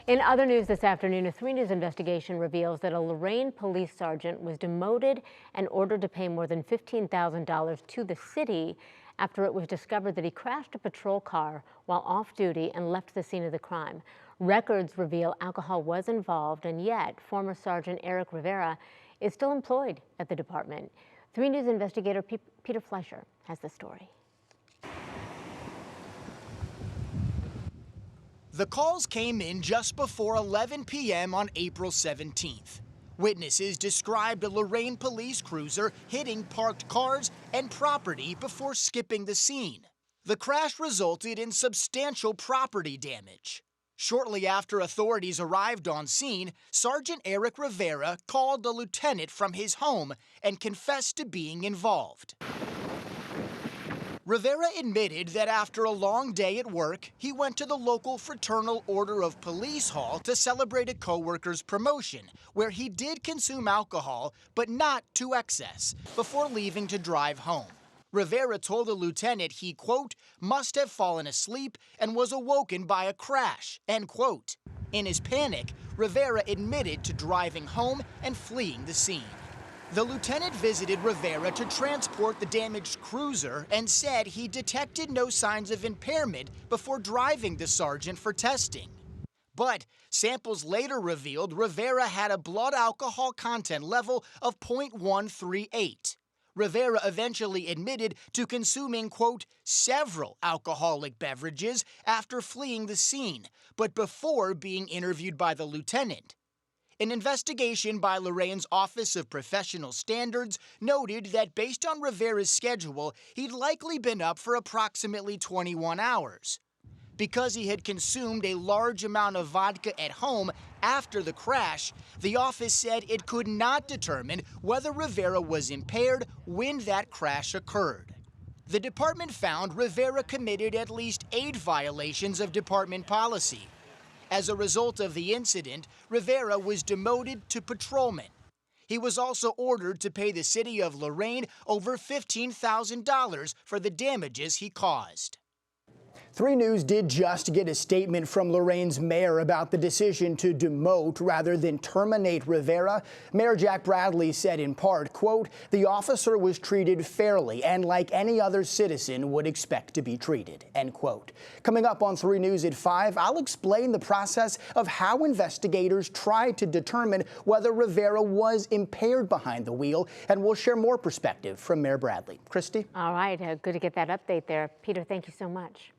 In other news this afternoon, a 3 News investigation reveals that a Lorain police sergeant was demoted and ordered to pay more than $15,000 to the city after it was discovered that he crashed a patrol car while off duty and left the scene of the crime. Records reveal alcohol was involved, and yet former Sergeant Eric Rivera is still employed at the department. 3 News investigator Peter Fleischer has the story. The calls came in just before 11 p.m. on April 17th. Witnesses described a Lorain police cruiser hitting parked cars and property before skipping the scene. The crash resulted in substantial property damage. Shortly after authorities arrived on scene, Sergeant Eric Rivera called a lieutenant from his home and confessed to being involved. Rivera admitted that after a long day at work, he went to the local Fraternal Order of Police Hall to celebrate a co-worker's promotion, where he did consume alcohol, but not to excess, before leaving to drive home. Rivera told the lieutenant he, quote, must have fallen asleep and was awoken by a crash, end quote. In his panic, Rivera admitted to driving home and fleeing the scene. The lieutenant visited Rivera to transport the damaged cruiser and said he detected no signs of impairment before driving the sergeant for testing. But samples later revealed Rivera had a blood alcohol content level of 0.138. Rivera eventually admitted to consuming, quote, several alcoholic beverages after fleeing the scene, but before being interviewed by the lieutenant. An investigation by Lorain's Office of Professional Standards noted that based on Rivera's schedule, he'd likely been up for approximately 21 hours. Because he had consumed a large amount of vodka at home after the crash, the office said it could not determine whether Rivera was impaired when that crash occurred. The department found Rivera committed at least 8 violations of department policy. As a result of the incident, Rivera was demoted to patrolman. He was also ordered to pay the city of Lorain over $15,000 for the damages he caused. 3 News did just get a statement from Lorain's mayor about the decision to demote rather than terminate Rivera. Mayor Jack Bradley said in part, quote, the officer was treated fairly and like any other citizen would expect to be treated, end quote. Coming up on 3 News at 5, I'll explain the process of how investigators tried to determine whether Rivera was impaired behind the wheel, and we'll share more perspective from Mayor Bradley. Christy? All right, good to get that update there. Peter, thank you so much.